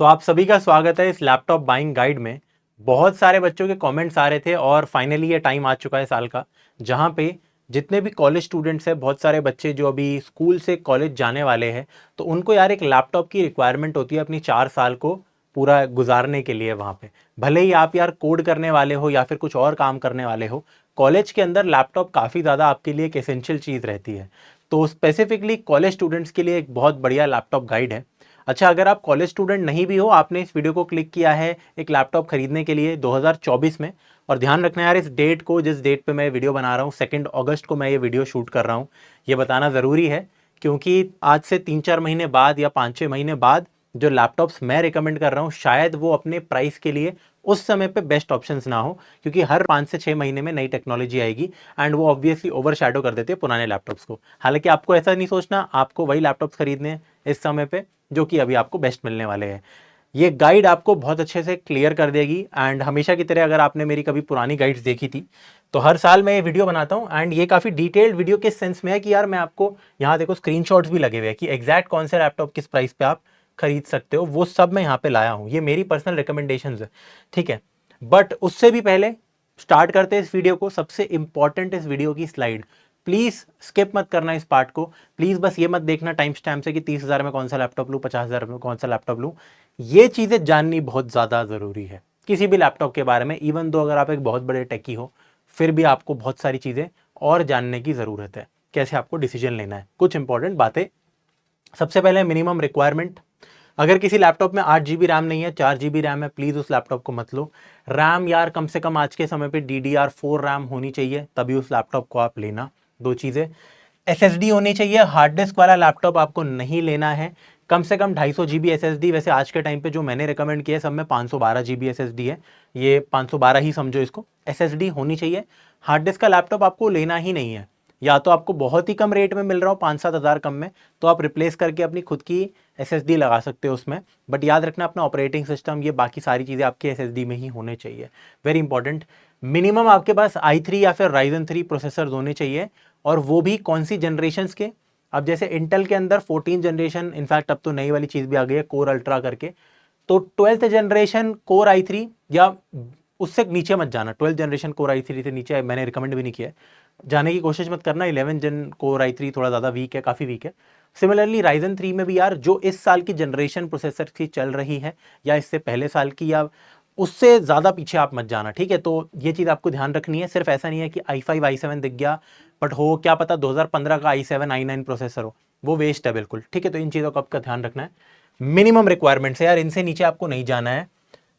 तो आप सभी का स्वागत है इस लैपटॉप बाइंग गाइड में। बहुत सारे बच्चों के कमेंट्स आ रहे थे और फाइनली ये टाइम आ चुका है साल का, जहाँ पे जितने भी कॉलेज स्टूडेंट्स हैं, बहुत सारे बच्चे जो अभी स्कूल से कॉलेज जाने वाले हैं, तो उनको यार एक लैपटॉप की रिक्वायरमेंट होती है अपनी 4 साल को पूरा गुजारने के लिए वहाँ पे। भले ही आप यार कोड करने वाले हो या फिर कुछ और काम करने वाले हो, कॉलेज के अंदर लैपटॉप काफ़ी ज़्यादा आपके लिए एक एसेंशियल चीज़ रहती है। तो स्पेसिफिकली कॉलेज स्टूडेंट्स के लिए एक बहुत बढ़िया लैपटॉप गाइड है। अच्छा, अगर आप कॉलेज स्टूडेंट नहीं भी हो, आपने इस वीडियो को क्लिक किया है एक लैपटॉप खरीदने के लिए 2024 में, और ध्यान रखना यार इस डेट को, जिस डेट पे मैं वीडियो बना रहा हूँ 2 अगस्त को मैं ये वीडियो शूट कर रहा हूँ, ये बताना ज़रूरी है। क्योंकि आज से 3-4 महीने बाद या 5-6 महीने बाद जो लैपटॉप्स मैं रिकमेंड कर रहा हूँ, शायद वो अपने प्राइस के लिए उस समय पे बेस्ट ऑप्शंस ना हो, क्योंकि हर 5 से 6 महीने में नई टेक्नोलॉजी आएगी एंड वो ऑब्वियसली ओवर शैडो कर देते हैं पुराने लैपटॉप्स को। हालांकि आपको ऐसा नहीं सोचना, आपको वही लैपटॉप्स खरीदने हैं इस समय पे जो कि अभी आपको बेस्ट मिलने वाले हैं। ये गाइड आपको बहुत अच्छे से क्लियर कर देगी एंड हमेशा की तरह अगर आपने मेरी कभी पुरानी गाइड्स देखी थी, तो हर साल मैं ये वीडियो बनाता हूँ एंड ये काफ़ी डिटेल्ड वीडियो के सेंस में है कि यार मैं आपको, यहाँ देखो स्क्रीनशॉट्स भी लगे हुए हैं कि एग्जैक्ट कौन से लैपटॉप किस प्राइस पे आप खरीद सकते हो, वो सब मैं यहाँ पे लाया हूँ। ये मेरी पर्सनल रिकमेंडेशंस है, ठीक है। बट उससे भी पहले स्टार्ट करते हैं इस वीडियो को। सबसे इंपॉर्टेंट इस वीडियो की स्लाइड, प्लीज स्किप मत करना इस पार्ट को। प्लीज बस ये मत देखना टाइम स्टैम्प से कि 30,000 में कौन सा लैपटॉप लूँ, 50,000 में कौन सा लैपटॉप लूँ। ये चीजें जाननी बहुत ज्यादा जरूरी है किसी भी लैपटॉप के बारे में। इवन दो अगर आप एक बहुत बड़े टेकी हो, फिर भी आपको बहुत सारी चीजें और जानने की जरूरत है, कैसे आपको डिसीजन लेना है। कुछ इंपॉर्टेंट बातें, सबसे पहले मिनिमम रिक्वायरमेंट। अगर किसी लैपटॉप में 8 GB रैम नहीं है, 4 GB रैम है, प्लीज उस लैपटॉप को मत लो। रैम यार कम से कम आज के समय पे DDR4 रैम होनी चाहिए, तभी उस लैपटॉप को आप लेना। दो चीजें, SSD होनी चाहिए। हार्ड डिस्क वाला लैपटॉप आपको नहीं लेना है। कम से कम 250 GB SSD, वैसे आज के टाइम पे जो मैंने रिकमेंड किया है सब में 512 GB SSD है, ये 512 ही समझो इसको। SSD होनी चाहिए। हार्ड डिस्क का लैपटॉप आपको लेना ही नहीं है, या तो आपको बहुत ही कम रेट में मिल रहा हो 5-7 हज़ार कम में, तो आप रिप्लेस करके अपनी खुद की SSD लगा सकते हो उसमें। बट याद रखना अपना ऑपरेटिंग सिस्टम, ये बाकी सारी चीज़ें आपके SSD में ही होने चाहिए। Very important. मिनिमम आपके पास i3 या फिर Ryzen 3 प्रोसेसर होने चाहिए, और वो भी कौन सी जनरेशन्स के। अब जैसे इंटेल के अंदर 14 जनरेशन, इनफैक्ट अब तो नई वाली चीज़ भी आ गई है कोर अल्ट्रा करके, तो 12th जनरेशन कोर i3, या उससे नीचे मत जाना। 12th जनरेशन कोर i3 से नीचे मैंने रिकमेंड भी नहीं किया है, जाने की कोशिश मत करना। 11 जन कोर i3 थोड़ा ज़्यादा वीक है, काफ़ी वीक है। सिमिलरली Ryzen 3 में भी यार जो इस साल की जनरेशन प्रोसेसर की चल रही है, या इससे पहले साल की, या उससे ज़्यादा पीछे आप मत जाना, ठीक है। तो ये चीज़ आपको ध्यान रखनी है। सिर्फ ऐसा नहीं है कि i5 i7 दिख गया, बट हो क्या पता 2015 का i7 i9 प्रोसेसर हो, वो वेस्ट है बिल्कुल, ठीक है। तो इन चीज़ों का आपका ध्यान रखना है। मिनिमम रिक्वायरमेंट्स है यार, इनसे नीचे आपको नहीं जाना है।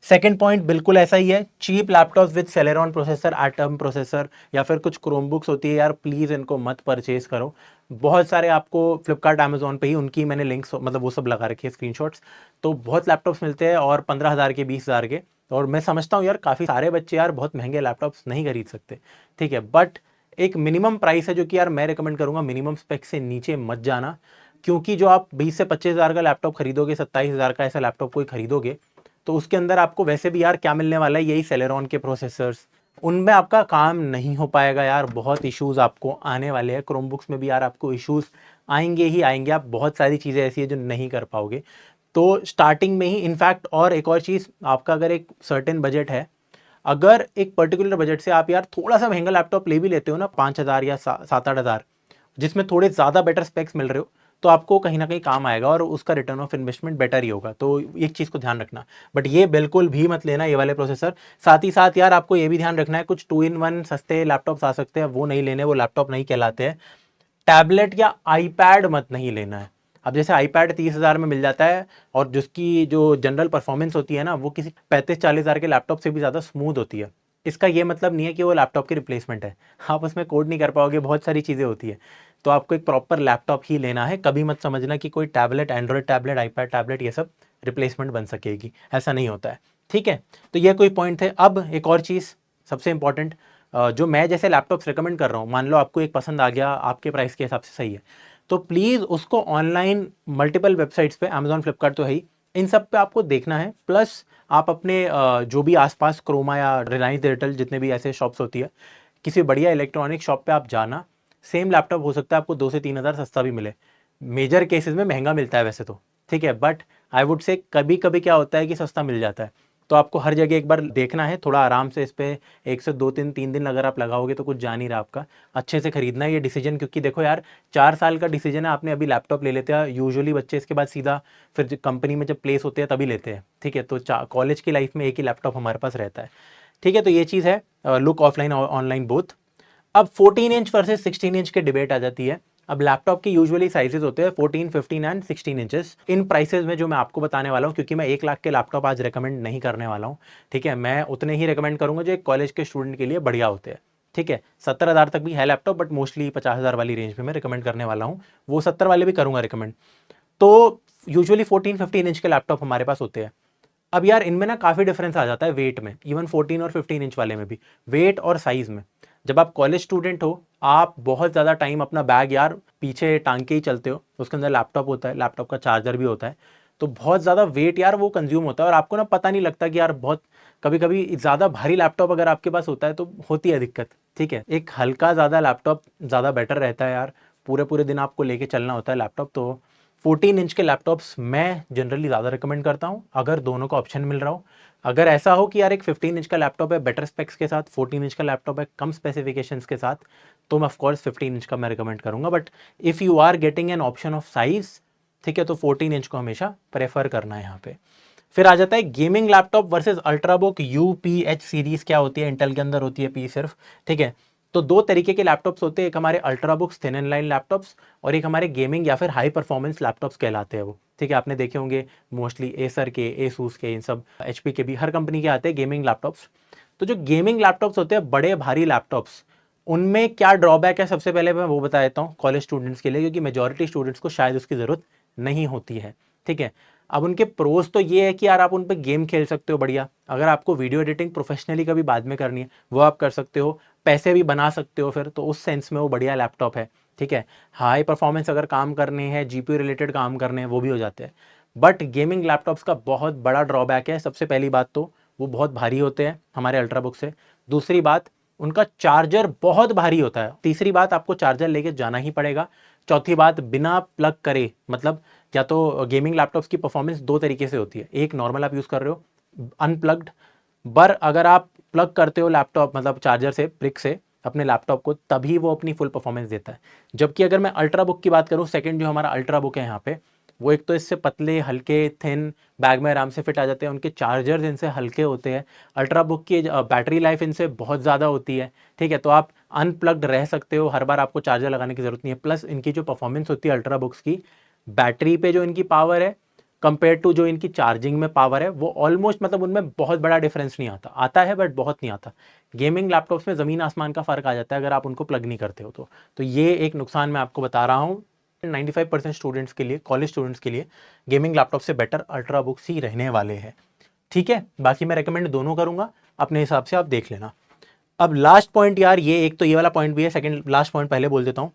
सेकेंड पॉइंट बिल्कुल ऐसा ही है, cheap laptop with Celeron processor, Atom processor, या फिर कुछ क्रोमबुक्स होती है यार, प्लीज़ इनको मत परचेज करो। बहुत सारे आपको फ्लिपकार्ट अमेजोन पे ही उनकी मैंने लिंक्स, मतलब वो सब लगा रखी है स्क्रीनशॉट्स। तो बहुत लैपटॉप्स मिलते हैं और 15,000 के, 20,000 के। और मैं समझता हूँ यार काफ़ी सारे बच्चे यार बहुत महंगे लैपटॉप्स नहीं खरीद सकते, ठीक है। बट एक मिनिमम प्राइस है जो कि यार मैं रिकमेंड करूँगा, मिनिमम स्पेक से नीचे मत जाना। क्योंकि जो आप 20 से 25,000 का लैपटॉप खरीदोगे, 27,000 का ऐसा लैपटॉप कोई खरीदोगे, तो उसके अंदर आपको वैसे भी यार क्या मिलने वाला है, यही सेलेरॉन के प्रोसेसर्स। उनमें आपका काम नहीं हो पाएगा यार, बहुत इश्यूज आपको आने वाले हैं। क्रोमबुक्स में भी यार आपको इश्यूज आएंगे ही आएंगे, आप बहुत सारी चीज़ें ऐसी है जो नहीं कर पाओगे। तो स्टार्टिंग में ही, इनफैक्ट और एक और चीज़, आपका अगर एक सर्टेन बजट है, अगर एक पर्टिकुलर बजट से आप यार थोड़ा सा महंगा लैपटॉप ले भी लेते हो ना, 5,000 या 7-8 हज़ार, जिसमें थोड़े ज़्यादा बेटर स्पेक्स मिल रहे हो, तो आपको कहीं ना कहीं काम आएगा और उसका रिटर्न ऑफ इन्वेस्टमेंट बेटर ही होगा। तो एक चीज़ को ध्यान रखना। बट ये बिल्कुल भी मत लेना ये वाले प्रोसेसर। साथ ही साथ यार आपको ये भी ध्यान रखना है, कुछ 2-in-1 सस्ते लैपटॉप्स आ सकते हैं, वो नहीं लेने, वो लैपटॉप नहीं कहलाते हैं। टैबलेट या आईपैड मत नहीं लेना है। अब जैसे आईपैड 30,000 में मिल जाता है, और जिसकी जो जनरल परफॉर्मेंस होती है ना, वो किसी 35-40,000 के लैपटॉप से भी ज़्यादा स्मूथ होती है। इसका ये मतलब नहीं है कि वो लैपटॉप की रिप्लेसमेंट है, आप उसमें कोड नहीं कर पाओगे, बहुत सारी चीज़ें होती है। तो आपको एक प्रॉपर लैपटॉप ही लेना है। कभी मत समझना कि कोई tablet, Android tablet, iPad tablet, ये सब रिप्लेसमेंट बन सकेगी, ऐसा नहीं होता है, ठीक है। तो ये कोई पॉइंट थे। अब एक और चीज़ सबसे इंपॉर्टेंट, जो मैं जैसे लैपटॉप्स रिकमेंड कर रहा हूँ, मान लो आपको एक पसंद आ गया, आपके प्राइस के हिसाब से सही है, तो प्लीज़ उसको ऑनलाइन मल्टीपल वेबसाइट्स पे, अमेजॉन, फ्लिपकार्ट तो है ही, इन सब पे आपको देखना है। प्लस आप अपने जो भी आसपास क्रोमा या रिलायंस डिजिटल, जितने भी ऐसे शॉप्स होती है, किसी बढ़िया इलेक्ट्रॉनिक शॉप पे आप जाना। सेम लैपटॉप हो सकता है आपको 2 से 3 हज़ार सस्ता भी मिले, मेजर केसेस में महंगा मिलता है वैसे तो, ठीक है। बट आई वुड से कभी कभी क्या होता है कि सस्ता मिल जाता है, तो आपको हर जगह एक बार देखना है, थोड़ा आराम से इस पे 1 से 2 3 दिन अगर आप लगाओगे तो कुछ जा नहीं रहा आपका, अच्छे से खरीदना है ये डिसीजन। क्योंकि देखो यार, 4 साल का डिसीजन है, आपने अभी लैपटॉप ले लेते हैं, यूजुअली बच्चे इसके बाद सीधा फिर कंपनी में जब प्लेस होते हैं तभी लेते हैं, ठीक है। तो कॉलेज की लाइफ में एक ही लैपटॉप हमारे पास रहता है, ठीक है। तो ये चीज़ है, लुक ऑफलाइन और ऑनलाइन बोथ। अब 14 इंच वर्सेस 16 इंच की डिबेट आ जाती है। अब लैपटॉप के यूजुअली साइजेस होते हैं 14, 15 एंड 16 इंचेस। इन प्राइसेस में जो मैं आपको बताने वाला हूँ, क्योंकि मैं 1 लाख के लैपटॉप आज रेकमेंड नहीं करने वाला हूँ, ठीक है, मैं उतने ही रेकमेंड करूंगा जो एक कॉलेज के स्टूडेंट के लिए बढ़िया होते हैं, ठीक है। 70,000 तक भी है लैपटॉप, बट मोस्टली 50,000 वाली रेंज में मैं रिकमेंड करने वाला हूँ, वो 70 वाले भी करूंगा रिकमेंड। तो यूजुअली 14, 15 इंच के लैपटॉप हमारे पास होते हैं। अब यार इनमें ना काफ़ी डिफरेंस आ जाता है वेट में, इवन 14 और 15 इंच वाले में भी, वेट और साइज़ में। जब आप कॉलेज स्टूडेंट हो, आप बहुत ज़्यादा टाइम अपना बैग यार पीछे टांग के ही चलते हो, उसके अंदर लैपटॉप होता है, लैपटॉप का चार्जर भी होता है, तो बहुत ज़्यादा वेट यार वो कंज्यूम होता है, और आपको ना पता नहीं लगता कि यार बहुत, कभी कभी ज़्यादा भारी लैपटॉप अगर आपके पास होता है तो होती है दिक्कत, ठीक है। एक हल्का ज़्यादा लैपटॉप ज़्यादा बेटर रहता है यार, पूरे पूरे दिन आपको लेके चलना होता है लैपटॉप। तो 14 इंच के लैपटॉप्स मैं जनरली ज़्यादा रिकमेंड करता हूँ अगर दोनों का ऑप्शन मिल रहा हो। अगर ऐसा हो कि यार एक 15 इंच का लैपटॉप है बेटर स्पेक्स के साथ, 14 इंच का लैपटॉप है कम स्पेसिफिकेशंस के साथ, तो मैं ऑफकोर्स 15 इंच का मैं रिकमेंड करूँगा। But if you are getting an option of size, ठीक है, तो 14 इंच को हमेशा प्रेफर करना है यहाँ पे। फिर आ जाता है gaming laptop versus ultrabook U P H series. क्या होती है, इंटेल के अंदर होती है पी सिर्फ, ठीक है। तो दो तरीके के लैपटॉप्स होते हैं, एक हमारे अल्ट्राबुक्स थिन एंड लाइन लैपटॉप्स, और एक हमारे गेमिंग या फिर हाई परफॉर्मेंस लैपटॉप्स कहलाते हैं वो, ठीक है। आपने देखे होंगे मोस्टली एसर के, एसूस के, इन सब एचपी के भी, हर कंपनी के आते हैं गेमिंग लैपटॉप्स। तो जो गेमिंग लैपटॉप्स होते हैं बड़े भारी लैपटॉप्स, उनमें क्या ड्रॉबैक है सबसे पहले मैं वो बता देता हूँ कॉलेज स्टूडेंट्स के लिए, क्योंकि मेजॉरिटी स्टूडेंट्स को शायद उसकी ज़रूरत नहीं होती है, ठीक है। अब उनके प्रोज तो ये है कि यार आप उन पर गेम खेल सकते हो बढ़िया, अगर आपको वीडियो एडिटिंग प्रोफेशनली कभी बाद में करनी है वो आप कर सकते हो, पैसे भी बना सकते हो फिर, तो उस सेंस में वो बढ़िया लैपटॉप है, ठीक है। हाई परफॉर्मेंस अगर काम करने हैं, जीपीयू रिलेटेड काम करने हैं, वो भी हो जाते हैं। बट गेमिंग लैपटॉप्स का बहुत बड़ा ड्रॉबैक है, सबसे पहली बात तो वो बहुत भारी होते हैं हमारे अल्ट्राबुक से, दूसरी बात उनका चार्जर बहुत भारी होता है, तीसरी बात आपको चार्जर लेके जाना ही पड़ेगा, चौथी बात बिना प्लग करे, मतलब या तो गेमिंग लैपटॉप्स की परफॉर्मेंस दो तरीके से होती है, एक नॉर्मल आप यूज़ कर रहे हो अनप्लग्ड, पर अगर आप प्लग करते हो लैपटॉप मतलब चार्जर से, ब्रिक से अपने लैपटॉप को, तभी वो अपनी फुल परफॉर्मेंस देता है। जबकि अगर मैं अल्ट्रा बुक की बात करूँ, सेकंड जो हमारा अल्ट्रा बुक है यहाँ पे, वो एक तो इससे पतले हल्के थिन, बैग में आराम से फिट आ जाते हैं, उनके चार्जर्स इनसे हल्के होते हैं, अल्ट्रा बुक की बैटरी लाइफ इनसे बहुत ज़्यादा होती है, ठीक है। तो आप अनप्लग्ड रह सकते हो, हर बार आपको चार्जर लगाने की ज़रूरत नहीं है। प्लस इनकी जो परफॉर्मेंस होती है अल्ट्रा बुक्स की, बैटरी पे जो इनकी पावर है कंपेयर टू जो इनकी चार्जिंग में पावर है, वो ऑलमोस्ट, मतलब उनमें बहुत बड़ा डिफरेंस नहीं आता, आता है बट बहुत नहीं आता। गेमिंग लैपटॉप्स में ज़मीन आसमान का फ़र्क आ जाता है अगर आप उनको प्लग नहीं करते हो तो ये एक नुकसान मैं आपको बता रहा हूँ। 95% स्टूडेंट्स के लिए, कॉलेज स्टूडेंट्स के लिए गेमिंग लैपटॉप से बेटर अल्ट्रा बुक्स ही रहने वाले हैं, ठीक है। बाकी मैं रेकमेंड दोनों करूँगा, अपने हिसाब से आप देख लेना। अब लास्ट पॉइंट यार, ये एक तो ये वाला पॉइंट भी है, सेकंड लास्ट पॉइंट पहले बोल देता हूँ।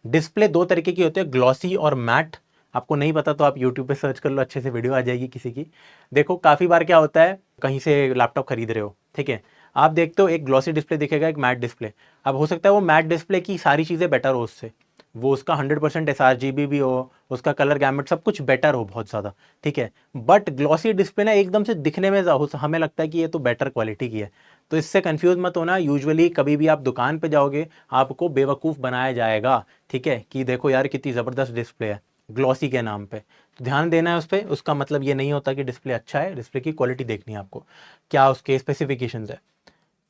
डिस्प्ले दो तरीके की होती है, ग्लॉसी और मैट। आपको नहीं पता तो आप यूट्यूब पे सर्च कर लो, अच्छे से वीडियो आ जाएगी किसी की। देखो काफ़ी बार क्या होता है, कहीं से लैपटॉप खरीद रहे हो, ठीक है, आप देखते हो एक ग्लॉसी डिस्प्ले दिखेगा, एक मैट डिस्प्ले। अब हो सकता है वो मैट डिस्प्ले की सारी चीज़ें बेटर हो उससे, वो उसका 100% sRGB भी हो, उसका कलर गैमेट सब कुछ बेटर हो बहुत ज़्यादा, ठीक है। बट ग्लॉसी डिस्प्ले ना एकदम से दिखने में हमें लगता है कि ये तो बेटर क्वालिटी की है, तो इससे कंफ्यूज मत होना। यूजुअली कभी भी आप दुकान पे जाओगे आपको बेवकूफ़ बनाया जाएगा, ठीक है, कि देखो यार कितनी ज़बरदस्त डिस्प्ले है ग्लॉसी के नाम पे, तो ध्यान देना है उस पर। उसका मतलब ये नहीं होता कि डिस्प्ले अच्छा है, डिस्प्ले की क्वालिटी देखनी है आपको, क्या उसके स्पेसिफिकेशंस है।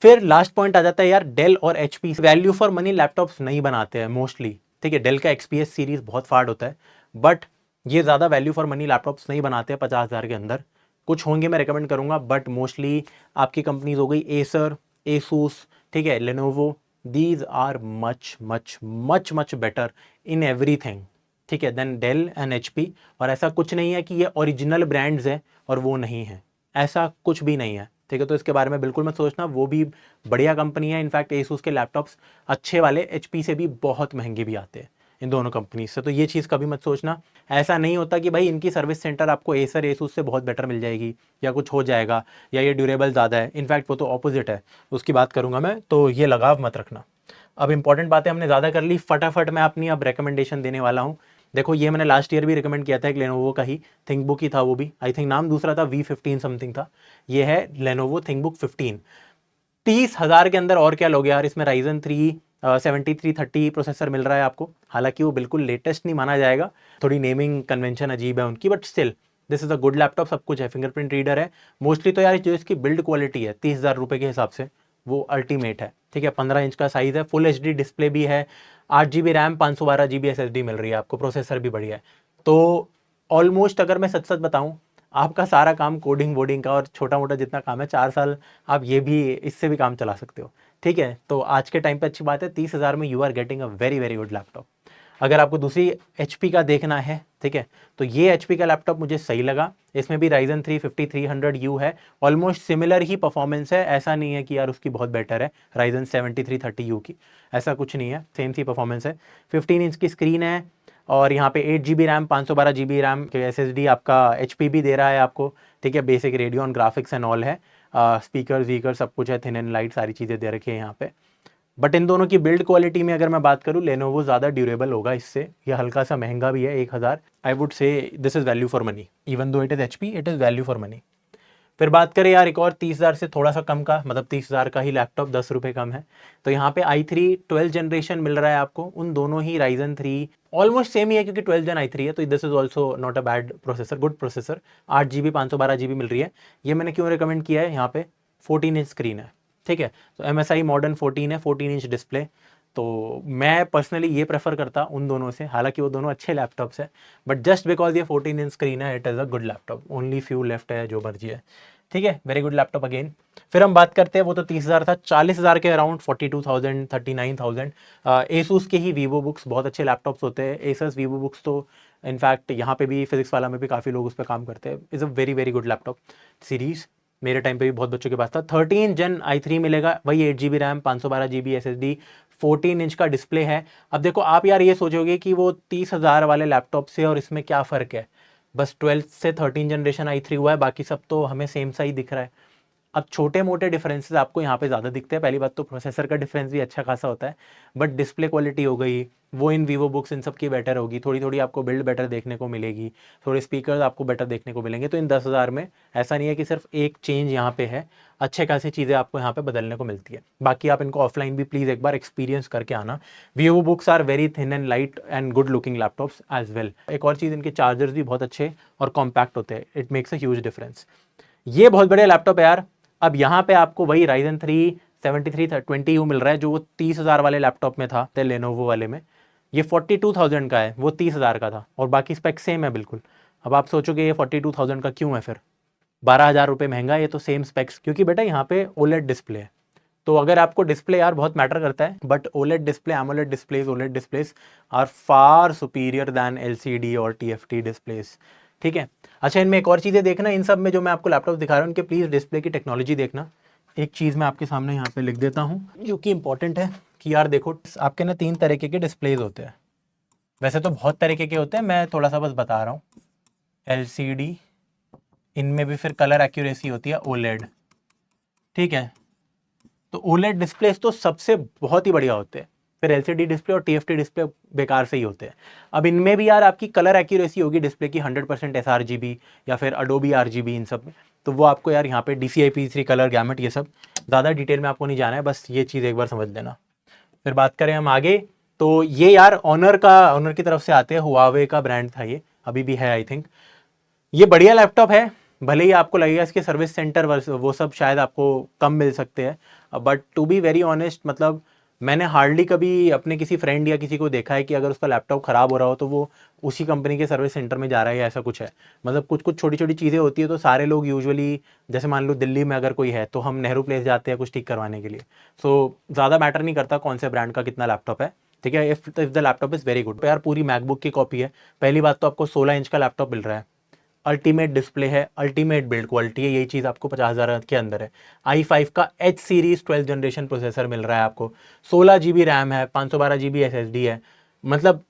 फिर लास्ट पॉइंट आ जाता है यार, डेल और HP value for money laptops नहीं बनाते हैं मोस्टली, ठीक है। डेल का एक्सपीएस सीरीज बहुत फाड़ होता है, बट ये ज़्यादा वैल्यू फॉर मनी लैपटॉप्स नहीं बनाते हैं 50,000 के अंदर। कुछ होंगे मैं रिकमेंड करूंगा, बट मोस्टली आपकी कंपनीज हो गई एसर, एसूस, ठीक है, Lenovo, these are much much much much better in everything, ठीक है, देन डेल एंड एचपी। और ऐसा कुछ नहीं है कि ये ओरिजिनल ब्रांड्स हैं और वो नहीं है, ऐसा कुछ भी नहीं है, ठीक है। तो इसके बारे में बिल्कुल मत सोचना, वो भी बढ़िया कंपनी है। इनफैक्ट एसूस के लैपटॉप्स अच्छे वाले एचपी से भी बहुत महंगे भी आते हैं इन दोनों कंपनी से, तो ये चीज़ कभी मत सोचना। ऐसा नहीं होता कि भाई इनकी सर्विस सेंटर आपको एसर एसूस से बहुत बेटर मिल जाएगी या कुछ हो जाएगा या ये ड्यूरेबल ज़्यादा है, इनफैक्ट वो तो ऑपोजिट है, उसकी बात करूंगा मैं, तो ये लगाव मत रखना। अब इंपॉर्टेंट बातें हमने ज़्यादा कर ली, फटाफट मैं अपनी अब रिकमेंडेशन देने वाला हूँ। देखो ये मैंने लास्ट ईयर भी रिकमेंड किया था, एक लेनोवो का ही थिंकबुक ही था वो भी, आई थिंक नाम दूसरा था, V15 समथिंग था। ये है लेनोवो थिंकबुक 15। 30,000 के अंदर और क्या लोगे यार, इसमें राइजन 7330 प्रोसेसर मिल रहा है आपको। हालांकि वो बिल्कुल लेटेस्ट नहीं माना जाएगा, थोड़ी नेमिंग कन्वेंशन अजीब है उनकी, but still this is a good laptop, सब कुछ है, फिंगरप्रिंट रीडर है मोस्टली। तो यार जो इसकी बिल्ड क्वालिटी है 30,000 रुपये के हिसाब से वो अल्टीमेट है, ठीक है। 15 इंच का साइज है, फुल HD डिस्प्ले भी है, 8 GB रैम, 512 GB SSD मिल रही है आपको, प्रोसेसर भी बढ़िया है। तो ऑलमोस्ट अगर मैं सच सच बताऊं, आपका सारा काम कोडिंग वोडिंग का और छोटा मोटा जितना काम है 4 साल आप ये भी इससे भी काम चला सकते हो, ठीक है। तो आज के टाइम पे अच्छी बात है, 30,000 में you are getting a very very good laptop. अगर आपको दूसरी HP का देखना है, ठीक है, तो ये HP का लैपटॉप मुझे सही लगा। इसमें भी Ryzen 3 5300U है, ऑलमोस्ट सिमिलर ही परफॉर्मेंस है, ऐसा नहीं है कि यार उसकी बहुत बेटर है Ryzen 7330U की, ऐसा कुछ नहीं है, सेम सी परफॉर्मेंस है। 15 इंच की स्क्रीन है और यहाँ पे 8 GB रैम, 512 GB रैम के SSD आपका HP भी दे रहा है आपको, ठीक है। Basic Radeon graphics and all है, स्पीकर वीकर सब कुछ है, थिन एंड लाइट सारी चीज़ें दे रखी है यहाँ पे। बट इन दोनों की बिल्ड क्वालिटी में अगर मैं बात करूँ, लेनोवो ज़्यादा ड्यूरेबल होगा इससे, ये हल्का सा महंगा भी है 1,000। I would say this is value for money, even though it is HP, it is value for money. फिर बात करें यार एक और 30,000 से थोड़ा सा कम का, मतलब 30,000 का ही लैपटॉप, 10 रुपये कम है, तो यहाँ पे i3 12th जनरेशन मिल रहा है आपको, उन दोनों ही Ryzen 3 ऑलमोस्ट सेम ही है, क्योंकि 12th Gen i3 है, तो this is also not a bad processor, good processor. 8 GB 512 GB मिल रही है। ये मैंने क्यों रिकमेंड किया है, यहाँ पे 14 इंच स्क्रीन है, ठीक है, तो MSI मॉडर्न 14 है, 14 इंच डिस्प्ले। तो मैं पर्सनली ये प्रेफर करता उन दोनों से, हालांकि वो दोनों अच्छे लैपटॉप्स हैं, बट जस्ट बिकॉज ये 14 इंच स्क्रीन है, it is a good laptop, only few left है, जो मर्जी है, ठीक है, वेरी गुड लैपटॉप अगेन। फिर हम बात करते हैं, वो तो 30,000 था, 40,000 के अराउंड 42,000 39,000 एसूस के ही वीवो बुक्स, बहुत अच्छे लैपटॉप्स होते हैं एसस वीवो बुक्स, तो इनफैक्ट यहाँ पे भी फिजिक्स वाला में भी काफ़ी लोग उस पर काम करते हैं, is a very very good laptop series. मेरे टाइम पे भी बहुत बच्चों के पास था। 13 Gen i3 मिलेगा, वही 8 GB RAM, 512 GB SSD, 14 inch का डिस्प्ले है। अब देखो आप यार ये सोचोगे कि वो 30,000 वाले लैपटॉप से और इसमें क्या फ़र्क है, बस 12 से 13 जनरेशन i3 हुआ है, बाकी सब तो हमें सेम सा ही दिख रहा है। अब छोटे मोटे डिफरेंसेस आपको यहाँ पे ज़्यादा दिखते हैं। पहली बात तो प्रोसेसर का डिफरेंस भी अच्छा खासा होता है, बट डिस्प्ले क्वालिटी हो गई वो इन वीवो बुक्स इन सब की बेटर होगी, थोड़ी थोड़ी आपको बिल्ड बेटर देखने को मिलेगी, थोड़े स्पीकर आपको बेटर देखने को मिलेंगे। तो इन 10,000 में ऐसा नहीं है कि सिर्फ एक चेंज यहाँ पे है, अच्छे खासी चीज़ें आपको यहाँ पे बदलने को मिलती है। बाकी आप इनको ऑफलाइन भी प्लीज़ एक बार एक्सपीरियंस करके आना। Vivo books are very thin and light and good looking laptops as well. एक और चीज़, इनके चार्जर्स भी बहुत अच्छे और कॉम्पैक्ट होते हैं, it makes a huge difference. ये बहुत बढ़िया लैपटॉप है यार। अब यहाँ पे आपको वही Ryzen 3 7320U मिल रहा है, जो वो 30,000 वाले लैपटॉप में था लेनोवो वाले में। ये 42,000 का है, वो 30,000 का था, और बाकी स्पेक सेम है बिल्कुल। अब आप सोचोगे ये 42,000 का क्यों है, फिर 12,000 रुपये महंगा, ये तो सेम स्पेक्स, क्योंकि बेटा यहाँ पे OLED डिस्प्ले है। तो अगर आपको डिस्प्ले यार बहुत मैटर करता है, but OLED display, AMOLED displays, OLED displays are far superior than LCD और TFT डिस्प्लेस, ठीक है। अच्छा, इनमें एक और चीज़ें देखना, इन सब में जो मैं आपको लैपटॉप दिखा रहा हूँ, इनके प्लीज़ डिस्प्ले की टेक्नोलॉजी देखना। एक चीज़ मैं आपके सामने यहाँ पे लिख देता हूँ जो कि इंपॉर्टेंट है, कि यार देखो आपके ना 3 तरीके के डिस्प्लेज होते हैं, वैसे तो बहुत तरीके के होते हैं, मैं थोड़ा सा बस बता रहा हूँ। LCD, इनमें भी फिर कलर एक्यूरेसी होती है OLED, ठीक है। तो OLED डिस्प्लेस तो सबसे बहुत ही बढ़िया होते हैं, फिर LCD डिस्प्ले और TFT डिस्प्ले बेकार से ही होते हैं। अब इनमें भी यार आपकी कलर एक्यूरेसी होगी डिस्प्ले की 100% sRGB या फिर Adobe RGB, इन सब में। तो वो आपको यार यहाँ पे DCI-P3 कलर गैमेट, ये सब ज़्यादा डिटेल में आपको नहीं जाना है, बस ये चीज़ एक बार समझ लेना। फिर बात करें हम आगे, तो ये यार ऑनर की तरफ से आते हैं, हुआवे का ब्रांड था ये, अभी भी है आई थिंक। ये बढ़िया लैपटॉप है, भले ही आपको लगेगा इसके सर्विस सेंटर वो सब शायद आपको कम मिल सकते हैं, but to be very honest, मतलब मैंने हार्डली कभी अपने किसी फ्रेंड या किसी को देखा है कि अगर उसका लैपटॉप ख़राब हो रहा हो तो वो उसी कंपनी के सर्विस सेंटर में जा रहा है या ऐसा कुछ है। मतलब कुछ कुछ छोटी छोटी चीज़ें होती है, तो सारे लोग यूजुअली, जैसे मान लो दिल्ली में अगर कोई है तो हम नेहरू प्लेस जाते हैं कुछ ठीक करवाने के लिए। सो ज़्यादा मैटर नहीं करता कौन से ब्रांड का कितना लैपटॉप है, ठीक है, if the laptop is very good. तो यार पूरी मैकबुक की कॉपी है। पहली बात तो आपको 16 इंच का लैपटॉप मिल रहा है, अल्टीमेट डिस्प्ले है, अल्टीमेट बिल्ड क्वालिटी है, यही चीज़ आपको 50,000 के अंदर है। i5 का H series 12th generation processor मिल रहा है आपको, 16 GB रैम है, 512 GB SSD है। मतलब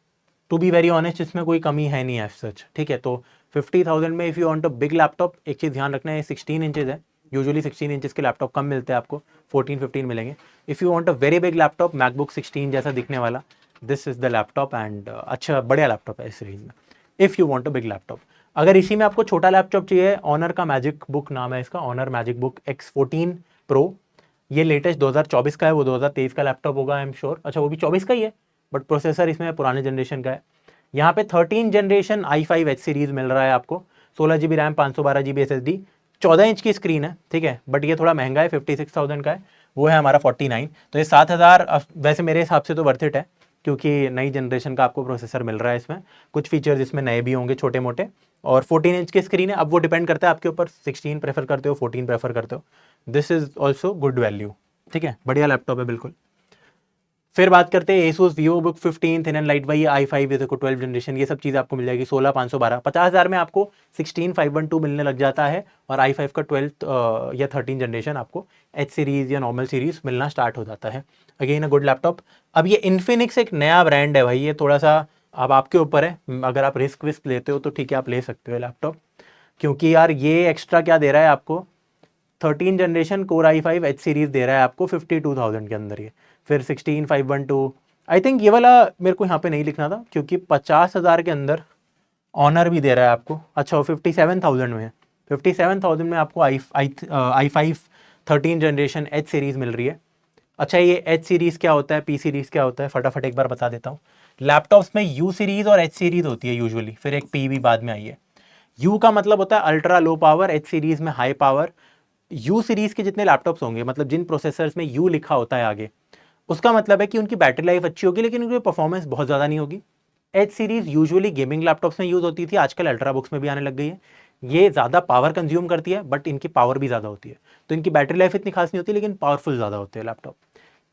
टू बी वेरी ऑनेस्ट इसमें कोई कमी है नहीं एज सच, ठीक है। तो 50,000 में if you want a big laptop, एक चीज़ ध्यान रखना है, 16 इंचेस है, यूजुअली 16 इंचेस के लैपटॉप कम मिलते हैं आपको, 14-15 मिलेंगे। If you want a very big laptop, MacBook 16 जैसा दिखने वाला, this is the laptop and अच्छा बढ़िया लैपटॉप है इस सीरीज में, if you want a big laptop. अगर इसी में आपको छोटा लैपटॉप चाहिए, ऑनर का मैजिक बुक नाम है इसका, Honor Magic book X14 pro. ये लेटेस्ट 2024 का है, वो 2023 का लैपटॉप होगा आई एम श्योर। अच्छा वो भी 24 का ही है, बट प्रोसेसर इसमें पुराने जनरेशन का है। यहाँ पे 13 जनरेशन i5 H सीरीज मिल रहा है आपको, 16 GB RAM, 512 GB SSD, 14 inch की स्क्रीन है, ठीक है। बट ये थोड़ा महंगा है, 56,000 का है, वो है हमारा 49। तो ये 7,000 वैसे मेरे हिसाब से तो वर्थ इट है, क्योंकि नई जनरेशन का आपको प्रोसेसर मिल रहा है इसमें, कुछ फीचर्स इसमें नए भी होंगे छोटे मोटे, और 14 इंच की स्क्रीन है। अब वो डिपेंड करता है आपके ऊपर, 16 प्रेफर करते हो 14 प्रेफर करते हो। This is also good value, ठीक है, बढ़िया लैपटॉप है बिल्कुल। फिर बात करते हैं Asus VivoBook 15 thin and light, वही i5 ये देखो 12 जनरेशन, ये सब चीज़ आपको मिल जाएगी 16,512, 50,000 में आपको 16,512 मिलने लग जाता है, और i5 का 12 या 13 जनरेशन आपको H सीरीज या नॉर्मल सीरीज मिलना स्टार्ट हो जाता है। Again a good laptop. अब ये इन्फिनिक्स एक नया ब्रांड है भाई, ये थोड़ा सा अब आपके ऊपर है, अगर आप रिस्क विस्क लेते हो तो ठीक है आप ले सकते हो लैपटॉप, क्योंकि यार ये एक्स्ट्रा क्या दे रहा है आपको, 13 generation core i5 H series दे रहा है आपको 52,000 के अंदर ये, फिर 16,512। आई थिंक ये वाला मेरे को यहाँ पे नहीं लिखना था, क्योंकि 50,000 के अंदर ऑनर भी दे रहा है आपको। अच्छा वो 57,000 में है, 57,000 में आपको i5 13 जनरेशन H सीरीज मिल रही है। अच्छा ये H सीरीज़ क्या होता है, P सीरीज़ क्या होता है, फटाफट एक बार बता देता हूँ। लैपटॉप्स में U सीरीज़ और H सीरीज़ होती है यूजुअली, फिर एक P भी बाद में आई है। U का मतलब होता है ultra low power, H series में हाई पावर। U सीरीज़ के जितने लैपटॉप्स होंगे, मतलब जिन प्रोसेसर्स में U लिखा होता है आगे, उसका मतलब है कि उनकी बैटरी लाइफ अच्छी होगी, लेकिन उनकी परफॉर्मेंस बहुत ज़्यादा नहीं होगी। H series usually gaming laptops में यूज़ होती थी, आजकल अल्ट्रा बुक्स में भी आने लग गई है। ये ज़्यादा पावर कंज्यूम करती है, बट इनकी पावर भी ज़्यादा होती है, तो इनकी बैटरी लाइफ इतनी खास नहीं होती, लेकिन पावरफुल ज़्यादा होते हैं लैपटॉप।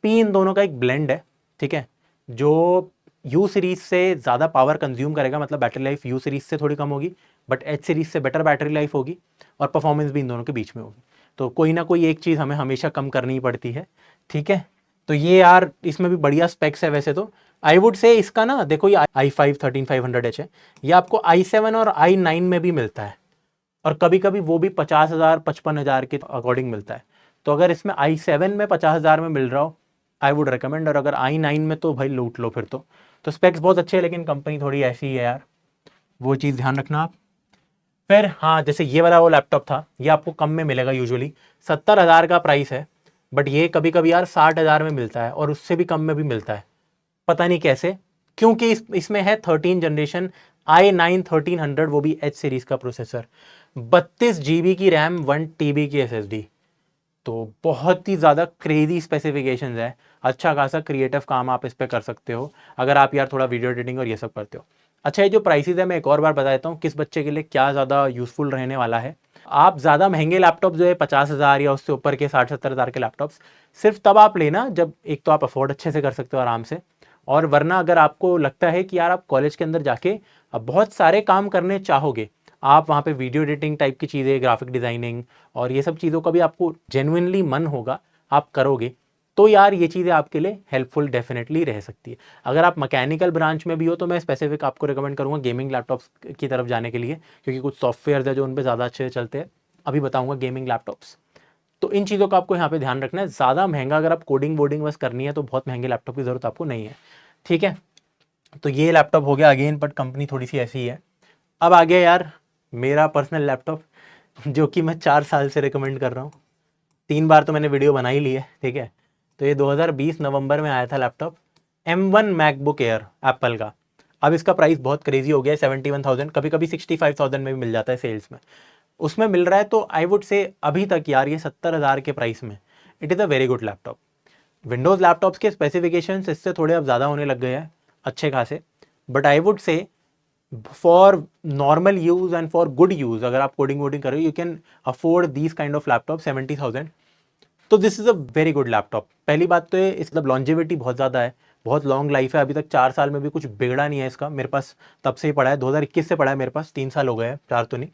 पी इन दोनों का एक ब्लेंड है, ठीक है, जो यू सीरीज से ज़्यादा पावर कंज्यूम करेगा, मतलब बैटरी लाइफ यू सीरीज से थोड़ी कम होगी, बट एच सीरीज से बेटर बैटरी लाइफ होगी, और परफॉर्मेंस भी इन दोनों के बीच में होगी। तो कोई ना कोई एक चीज़ हमें हमेशा कम करनी ही पड़ती है, ठीक है। तो ये यार इसमें भी बढ़िया स्पेक्स है वैसे तो। आई वुड से इसका ना देखो, ये i5 13500H है, ये आपको i7 और i9 में भी मिलता है, और कभी कभी वो भी 50,000 55,000 के अकॉर्डिंग मिलता है। तो अगर इसमें i7 में 50,000 में मिल रहा हो, आई वुड रिकमेंड, और अगर i9 में तो भाई लूट लो फिर तो स्पेक्स बहुत अच्छे हैं, लेकिन कंपनी थोड़ी ऐसी ही है यार, वो चीज़ ध्यान रखना आप। फिर हाँ, जैसे ये वाला वो लैपटॉप था, ये आपको कम में मिलेगा, यूजुअली 70,000 का प्राइस है, बट ये कभी कभी यार 60,000 में मिलता है, और उससे भी कम में भी मिलता है, पता नहीं कैसे, क्योंकि इसमें है 13 जनरेशन i9 1300, वो भी H सीरीज का प्रोसेसर, 32 GB की रैम, 1 TB की SSD, तो बहुत ही ज़्यादा क्रेजी स्पेसिफिकेशंस है। अच्छा खासा क्रिएटिव काम आप इस पर कर सकते हो, अगर आप यार थोड़ा वीडियो एडिटिंग और ये सब करते हो। अच्छा ये जो प्राइसेस है, मैं एक और बार बता देता हूँ किस बच्चे के लिए क्या ज़्यादा यूज़फुल रहने वाला है। आप ज़्यादा महंगे लैपटॉप जो है 50,000 या उससे ऊपर के 60-70,000 के लैपटॉप्स सिर्फ तब आप लेना जब एक तो आप अफोर्ड अच्छे से कर सकते हो आराम से, और वरना अगर आपको लगता है कि यार आप कॉलेज के अंदर जाके अब बहुत सारे काम करने चाहोगे, आप वहाँ पे वीडियो एडिटिंग टाइप की चीज़ें, ग्राफिक डिज़ाइनिंग और ये सब चीज़ों का भी आपको जेन्युइनली मन होगा, आप करोगे, तो यार ये चीज़ें आपके लिए हेल्पफुल डेफिनेटली रह सकती है। अगर आप मैकेनिकल ब्रांच में भी हो तो मैं स्पेसिफिक आपको रिकमेंड करूँगा गेमिंग लैपटॉप्स की तरफ जाने के लिए, क्योंकि कुछ सॉफ्टवेयर है जो उन पर ज़्यादा अच्छे से चलते हैं। अभी बताऊँगा गेमिंग लैपटॉप्स। तो इन चीज़ों का आपको यहाँ पे ध्यान रखना है। ज़्यादा महंगा अगर आप कोडिंग वोडिंग बस करनी है तो बहुत महंगे लैपटॉप की ज़रूरत आपको नहीं है, ठीक है। तो ये लैपटॉप हो गया अगेन, बट कंपनी थोड़ी सी ऐसी ही है। अब आ गया यार मेरा पर्सनल लैपटॉप, जो कि मैं 4 साल से रिकमेंड कर रहा हूँ, 3 बार तो मैंने वीडियो बना ही ली है, ठीक है। तो ये 2020 नवंबर में आया था laptop, M1 MacBook air Apple का। अब इसका प्राइस बहुत क्रेजी हो गया है, 71,000, कभी कभी 65,000 में भी मिल जाता है सेल्स में, उसमें मिल रहा है। तो आई वुड से अभी तक यार ये 70,000 के प्राइस में it is a very good laptop. Windows laptops के स्पेसिफिकेशंस इससे थोड़े अब ज़्यादा होने लग गए हैं, अच्छे खासे, but I would say for normal use and for good use, अगर आप कोडिंग वोडिंग करो, you can afford these kind of laptop 70,000। तो this is a very good laptop. पहली बात तो ये इसका लॉन्जेविटी बहुत ज़्यादा है, बहुत लॉन्ग लाइफ है, अभी तक 4 साल में भी कुछ बिगड़ा नहीं है इसका। मेरे पास तब से ही पड़ा है, 2021 से पड़ा है मेरे पास, 3 साल हो गए हैं, 4 तो नहीं,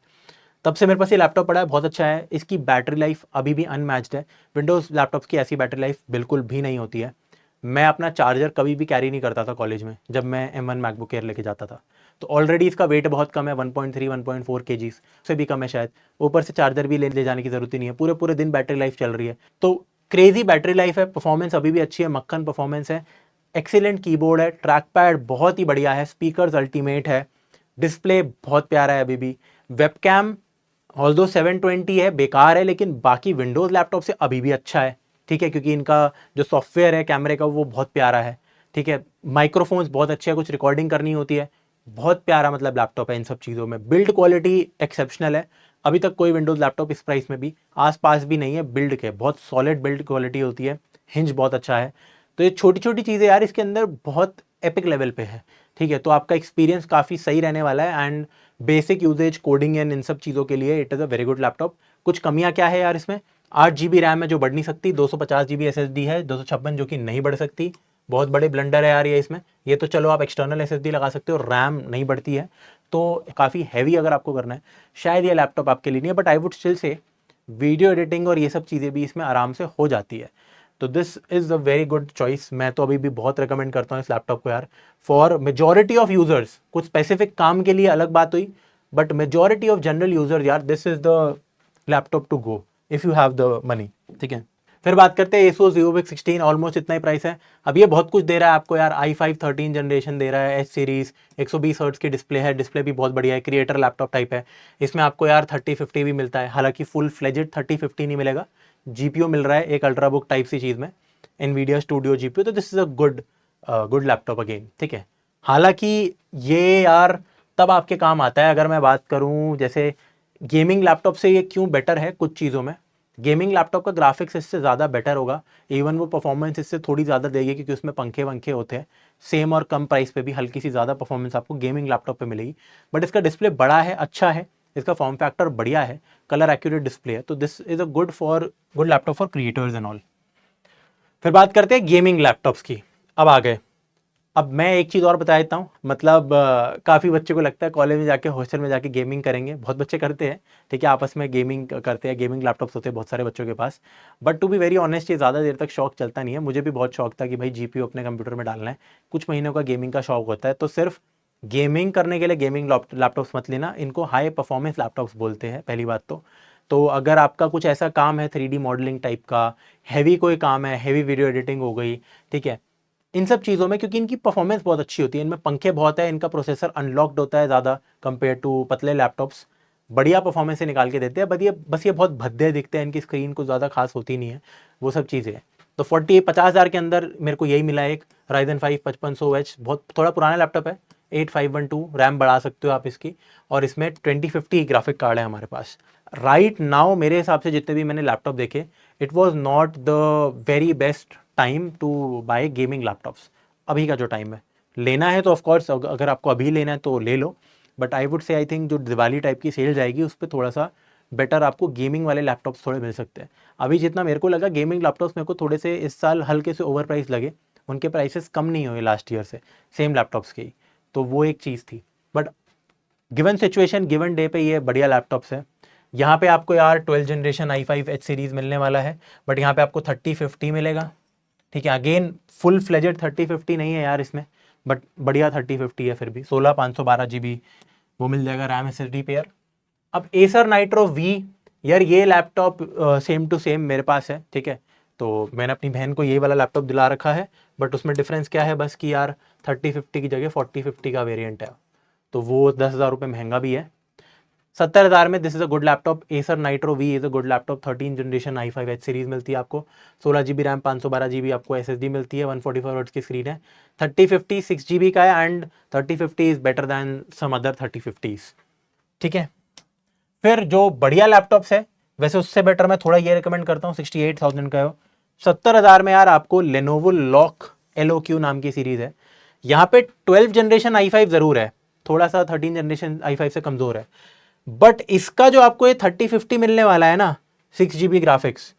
तब से मेरे पास ये लैपटॉप पड़ा है, बहुत अच्छा है। इसकी बैटरी लाइफ अभी भी अनमैच्ड है, विंडोज़ लैपटॉप्स की ऐसी बैटरी लाइफ बिल्कुल भी नहीं होती है। मैं अपना चार्जर कभी भी कैरी नहीं करता था कॉलेज में, जब मैं M1 मैकबुक एयर लेके जाता था, तो ऑलरेडी इसका वेट बहुत कम है, 1.3 1.4 kg से भी कम है शायद, ऊपर से चार्जर भी ले जाने की ज़रूरत ही नहीं है, पूरे पूरे दिन बैटरी लाइफ चल रही है। तो क्रेजी बैटरी लाइफ है, परफॉर्मेंस अभी भी अच्छी है, मक्खन परफॉर्मेंस है। एक्सीलेंट कीबोर्ड है, ट्रैक पैड बहुत ही बढ़िया है, स्पीकर्स अल्टीमेट है, डिस्प्ले बहुत प्यारा है अभी भी, वेबकैम ऑल्दो 720 है, बेकार है, लेकिन बाकी विंडोज़ लैपटॉप से अभी भी अच्छा है, ठीक है, क्योंकि इनका जो सॉफ्टवेयर है कैमरे का वो बहुत प्यारा है, ठीक है, माइक्रोफोन्स बहुत अच्छे हैं, कुछ रिकॉर्डिंग करनी होती है, बहुत प्यारा मतलब लैपटॉप है इन सब चीज़ों में, बिल्ड क्वालिटी एक्सेप्शनल है, अभी तक कोई विंडोज़ लैपटॉप इस प्राइस में भी आसपास भी नहीं है बिल्ड के, बहुत सॉलिड बिल्ड क्वालिटी होती है, हिंज बहुत अच्छा है। तो ये छोटी छोटी चीज़ें यार इसके अंदर बहुत एपिक लेवल पे है, ठीक है, तो आपका एक्सपीरियंस काफ़ी सही रहने वाला है and basic usage coding and इन सब चीज़ों के लिए it is a very good laptop. कुछ कमियां क्या है यार इसमें, 8 GB रैम है जो बढ़ नहीं सकती, 250 GB SSD है, 256 जो कि नहीं बढ़ सकती, बहुत बड़े ब्लंडर है यार ये इसमें, ये तो चलो आप एक्सटर्नल SSD लगा सकते हो, रैम नहीं बढ़ती है, तो काफ़ी हैवी अगर आपको करना है शायद ये लैपटॉप आपके लिए नहीं है, but I would still say video editing और ये सब चीज़ें भी इसमें आराम से हो जाती है, तो this is a very good choice. मैं तो अभी भी बहुत रिकमेंड करता हूँ इस लैपटॉप को यार, फॉर मेजॉरिटी ऑफ यूजर्स, कुछ स्पेसिफिक काम के लिए अलग बात हुई, but majority of general users यार this is the laptop to go if you have the money, ठीक है। फिर बात करते हैं Asus ZeBook 16, ऑलमोस्ट इतना ही प्राइस है, अब ये बहुत कुछ दे रहा है आपको यार, i5 13 जनरेशन दे रहा है, एच सीरीज, 120 हर्ट्ज की डिस्प्ले है, डिस्प्ले भी बहुत बढ़िया है, क्रिएटर लैपटॉप टाइप है, इसमें आपको यार 3050 भी मिलता है, हालांकि फुल फ्लेजेड 3050 नहीं मिलेगा, जीपीयू मिल रहा है एक अल्ट्राबुक टाइप सी चीज़ में, NVIDIA स्टूडियो जीपीयू, तो this is a good laptop again, ठीक है। हालांकि ये यार तब आपके काम आता है अगर मैं बात करूं जैसे गेमिंग लैपटॉप से ये क्यों बेटर है कुछ चीज़ों में, गेमिंग लैपटॉप का ग्राफिक्स इससे ज़्यादा बेटर होगा, इवन वो परफॉर्मेंस इससे थोड़ी ज़्यादा देगी क्योंकि उसमें पंखे वंखे होते हैं, सेम और कम प्राइस पे भी हल्की सी ज़्यादा परफॉर्मेंस आपको गेमिंग लैपटॉप पे मिलेगी, बट इसका डिस्प्ले बड़ा है, अच्छा है, इसका फॉर्म फैक्टर बढ़िया है, कलर एक्यूरेट डिस्प्ले है, तो this is a good laptop for creators and all. फिर बात करते हैं गेमिंग लैपटॉप्स की, अब आ गए, अब मैं एक चीज़ और बता देता हूँ, मतलब काफ़ी बच्चों को लगता है कॉलेज में जाके हॉस्टल में जाके गेमिंग करेंगे, बहुत बच्चे करते हैं, ठीक है, आपस में गेमिंग करते हैं, गेमिंग लैपटॉप्स होते हैं बहुत सारे बच्चों के पास, but to be very honest ये ज़्यादा देर तक शौक चलता नहीं है, मुझे भी बहुत शौक था कि भाई जीपीयू अपने कंप्यूटर में डालना है, कुछ महीनों का गेमिंग का शौक होता है, तो सिर्फ गेमिंग करने के लिए गेमिंग लैपटॉप्स मत लेना, इनको हाई परफॉर्मेंस लैपटॉप्स बोलते हैं पहली बात तो अगर आपका कुछ ऐसा काम है 3D मॉडलिंग टाइप का, हैवी कोई काम है, हैवी वीडियो एडिटिंग हो गई, ठीक है, इन सब चीज़ों में, क्योंकि इनकी परफॉर्मेंस बहुत अच्छी होती है, इनमें पंखे बहुत है, इनका प्रोसेसर अनलॉक्ड होता है ज़्यादा कंपेयर टू पतले लैपटॉप्स, बढ़िया परफॉर्मेंस से निकाल के देते हैं, बस ये बहुत भद्दे दिखते हैं, इनकी स्क्रीन को ज़्यादा खास होती नहीं है, वो सब चीज़ें हैं। तो 50,000 के अंदर मेरे को यही मिला, एक Ryzen 5 5500H, बहुत थोड़ा पुराना लैपटॉप है, 8512 रैम बढ़ा सकते हो आप इसकी, और इसमें 2050 ग्राफिक कार्ड है हमारे पास। राइट नाउ मेरे हिसाब से जितने भी मैंने लैपटॉप देखे, it was not the very best time to buy gaming laptops, अभी का जो टाइम है, लेना है तो ऑफकोर्स अगर आपको अभी लेना है तो ले लो, but I would say I think जो दिवाली टाइप की सेल जाएगी उस पर थोड़ा सा बेटर आपको गेमिंग वाले लैपटॉप्स थोड़े मिल सकते हैं। अभी जितना मेरे को लगा गेमिंग लैपटॉप्स मेरे को थोड़े से इस साल हल्के से ओवर प्राइस लगे, उनके प्राइसेस कम नहीं हुए लास्ट ईयर से सेम लैपटॉप्स के ही, तो वो एक चीज़ थी, but given situation given day पे ये बढ़िया लैपटॉप्स है। यहाँ पे आपको यार 12 जनरेशन i5 H सीरीज़ मिलने वाला है, बट यहाँ पे आपको 3050 मिलेगा, ठीक है, अगेन फुल फ्लेजेड 3050 नहीं है यार इसमें, बट बढ़िया 3050 है, फिर भी 16 512 GB वो मिल जाएगा रैम SSD पेयर। अब एसर नाइट्रो वी, यार ये लैपटॉप सेम टू सेम मेरे पास है, ठीक है, तो मैंने अपनी बहन को ये वाला लैपटॉप दिला रखा है, बट उसमें डिफरेंस क्या है बस कि यार 3050 की जगह 4050 का वेरिएंट है, तो वो 10,000 रुपये महंगा भी है। 70,000 में this is a good laptop, Acer nitro we is a good laptop, 13 generation i5 H series मिलती है आपको, 16 GB रैम, 512 GB आपको SSD मिलती है, 144 हर्ट्ज की स्क्रीन है, 3050 6 GB का है, and 3050 is better than some other 3050s, ठीक है। फिर जो बढ़िया लैपटॉप्स है, वैसे उससे बेटर मैं थोड़ा ये रिकमेंड करता हूँ, 68,000 का हो, 70,000 में यार आपको लेनोवो लॉक LOQ नाम की सीरीज है, यहाँ पे 12 जनरेशन i5 जरूर है, थोड़ा सा 13 जनरेशन i5 से कमजोर है, बट इसका जो आपको ये 3050 मिलने वाला है ना, 6 GB ग्राफिक्स,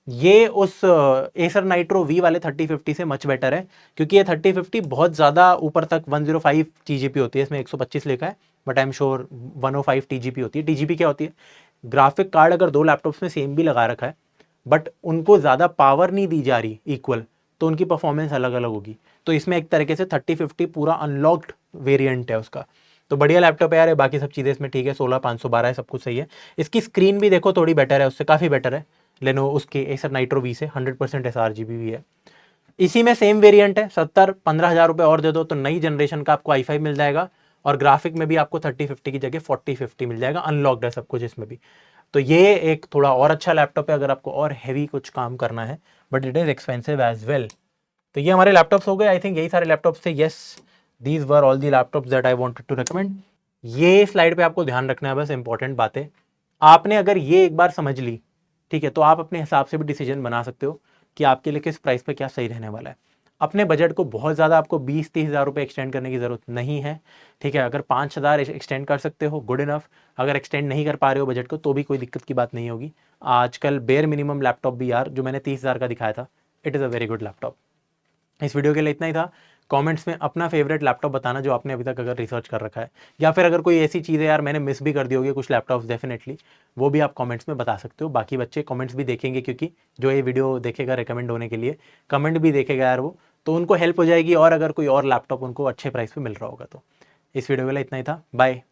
ये उस एसर नाइट्रो वी वाले 3050 से मच बेटर है, क्योंकि ये 3050 बहुत ज़्यादा ऊपर तक 105 TGP होती है, इसमें 125 लिखा है, but I am sure 105 TGP होती है। TGP क्या होती है, ग्राफिक कार्ड अगर दो लैपटॉप्स में सेम भी लगा रखा है, बट उनको ज़्यादा पावर नहीं दी जा रही इक्वल, तो उनकी परफॉर्मेंस अलग अलग होगी, तो इसमें एक तरीके से 3050 पूरा अनलॉक्ड वेरिएंट है उसका, तो बढ़िया लैपटॉप है यार, बाकी सब चीज़ें इसमें ठीक है, 16 512 है, सब कुछ सही है। इसकी स्क्रीन भी देखो थोड़ी बेटर है, उससे काफ़ी बेटर है, लेनो उसके एसर नाइट्रो वी से 100% sRGB भी है। इसी में सेम वेरिएंट है, 70-15 हज़ार रुपये और दे दो तो नई जनरेशन का आपको i5 मिल जाएगा, और ग्राफिक में भी आपको 3050 की जगह 4050 मिल जाएगा, अनलॉक्ड है सब कुछ इसमें भी। तो ये एक थोड़ा और अच्छा लैपटॉप है अगर आपको और हैवी कुछ काम करना है, but it is expensive as well. तो ये हमारे लैपटॉप्स हो गए, आई थिंक यही सारे लैपटॉप्स थे। Yes, these were all the laptops that I wanted to recommend. ये स्लाइड पे आपको ध्यान रखना है बस इंपॉर्टेंट बातें। आपने अगर ये एक बार समझ ली, ठीक है, तो आप अपने हिसाब से भी डिसीजन बना सकते हो कि आपके लिए किस प्राइस पे क्या सही रहने वाला है। अपने बजट को बहुत ज़्यादा आपको 20-30 हज़ार रुपये एक्सटेंड करने की ज़रूरत नहीं है, ठीक है। अगर 5 हज़ार एक्सटेंड कर सकते हो, गुड इनफ। अगर एक्सटेंड नहीं कर पा रहे हो बजट को, तो भी कोई दिक्कत की बात नहीं होगी। आजकल बेयर मिनिमम लैपटॉप भी यार, जो मैंने 30 हज़ार का दिखाया था, it is a very good laptop. इस वीडियो के लिए इतना ही था। कमेंट्स में अपना फेवरेट लैपटॉप बताना जो आपने अभी तक अगर रिसर्च कर रखा है, या फिर अगर कोई ऐसी चीज़ है यार मैंने मिस भी कर दी होगी कुछ लैपटॉप्स, डेफिनेटली वो भी आप कमेंट्स में बता सकते हो। बाकी बच्चे कमेंट्स भी देखेंगे, क्योंकि जो ये वीडियो देखेगा रिकमेंड होने के लिए कमेंट भी देखेगा यार वो, तो उनको हेल्प हो जाएगी, और अगर कोई और लैपटॉप उनको अच्छे प्राइस पे मिल रहा होगा तो। इस वीडियो के लिए इतना ही था, बाय।